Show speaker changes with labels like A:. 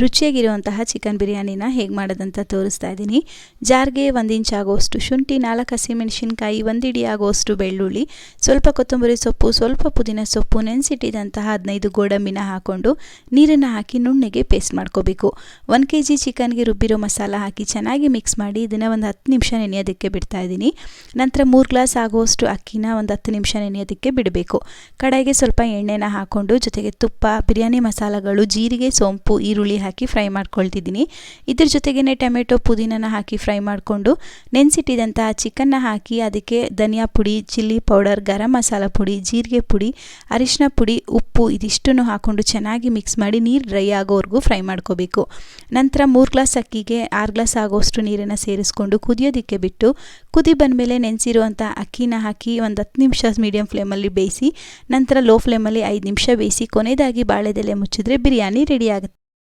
A: ರುಚಿಯಾಗಿರುವಂತಹ chicken ಬಿರಿಯಾನಿನ ಹೇಗೆ ಮಾಡೋದಂತ ತೋರಿಸ್ತಾ ಇದ್ದೀನಿ. ಜಾರ್ಗೆ 1 ಇಂಚ್ ಆಗುವಷ್ಟು ಶುಂಠಿ, 4 ಹಸಿಮೆಣಸಿನಕಾಯಿ, 1 ಇಡಿ ಆಗುವಷ್ಟು ಬೆಳ್ಳುಳ್ಳಿ, ಸ್ವಲ್ಪ ಕೊತ್ತಂಬರಿ ಸೊಪ್ಪು, ಸ್ವಲ್ಪ ಪುದೀನ ಸೊಪ್ಪು, ನೆನೆಸಿಟ್ಟಿದ್ದಂತಹ 15 ಗೋಡಂಬಿನ ಹಾಕ್ಕೊಂಡು ನೀರನ್ನು ಹಾಕಿ ನುಣ್ಣಗೆ ಪೇಸ್ಟ್ ಮಾಡ್ಕೋಬೇಕು. 1 kg ಚಿಕನ್ಗೆ ರುಬ್ಬಿರೋ ಮಸಾಲ ಹಾಕಿ ಚೆನ್ನಾಗಿ ಮಿಕ್ಸ್ ಮಾಡಿ ಇದನ್ನು ಒಂದು 10 ನಿಮಿಷ ನೆನೆಯೋದಕ್ಕೆ ಬಿಡ್ತಾ ಇದ್ದೀನಿ. ನಂತರ 3 ಗ್ಲಾಸ್ ಆಗುವಷ್ಟು ಅಕ್ಕಿನ ಒಂದು 10 ನಿಮಿಷ ನೆನೆಯೋದಕ್ಕೆ ಬಿಡಬೇಕು. ಕಡಾಯಿಗೆ ಸ್ವಲ್ಪ ಎಣ್ಣೆನ ಹಾಕ್ಕೊಂಡು ಜೊತೆಗೆ ತುಪ್ಪ, ಬಿರಿಯಾನಿ ಮಸಾಲಗಳು, ಜೀರಿಗೆ, ಸೋಂಪು, ಈರುಳ್ಳಿ ಹಾಕಿ ಫ್ರೈ ಮಾಡ್ಕೊಳ್ತಿದ್ದೀನಿ. ಇದ್ರ ಜೊತೆಗೇ ಟೊಮೆಟೊ, ಪುದೀನನ ಹಾಕಿ ಫ್ರೈ ಮಾಡಿಕೊಂಡು ನೆನೆಸಿಟ್ಟಿದ್ದಂತಹ ಚಿಕನ್ನ ಹಾಕಿ ಅದಕ್ಕೆ ಧನಿಯಾ ಪುಡಿ, ಚಿಲ್ಲಿ ಪೌಡರ್, ಗರಂ ಮಸಾಲ ಪುಡಿ, ಜೀರಿಗೆ ಪುಡಿ, ಅರಿಶಿನ ಪುಡಿ, ಉಪ್ಪು ಇದಿಷ್ಟನ್ನು ಹಾಕ್ಕೊಂಡು ಚೆನ್ನಾಗಿ ಮಿಕ್ಸ್ ಮಾಡಿ ನೀರು ಡ್ರೈ ಆಗೋವರೆಗೂ ಫ್ರೈ ಮಾಡ್ಕೋಬೇಕು. ನಂತರ 3 ಗ್ಲಾಸ್ ಅಕ್ಕಿಗೆ 6 ಗ್ಲಾಸ್ ಆಗೋಷ್ಟು ನೀರನ್ನು ಸೇರಿಸ್ಕೊಂಡು ಕುದಿಯೋದಕ್ಕೆ ಬಿಟ್ಟು ಕುದಿ ಬಂದಮೇಲೆ ನೆನೆಸಿರುವಂಥ ಅಕ್ಕಿನ ಹಾಕಿ ಒಂದು 10 ನಿಮಿಷ ಮೀಡಿಯಂ ಫ್ಲೇಮಲ್ಲಿ ಬೇಯಿಸಿ ನಂತರ ಲೋ ಫ್ಲೇಮಲ್ಲಿ 5 ನಿಮಿಷ ಬೇಯಿಸಿ ಕೊನೆಯದಾಗಿ ಬಾಳೆದೆಲೆ ಮುಚ್ಚಿದ್ರೆ ಬಿರಿಯಾನಿ ರೆಡಿ ಆಗುತ್ತೆ.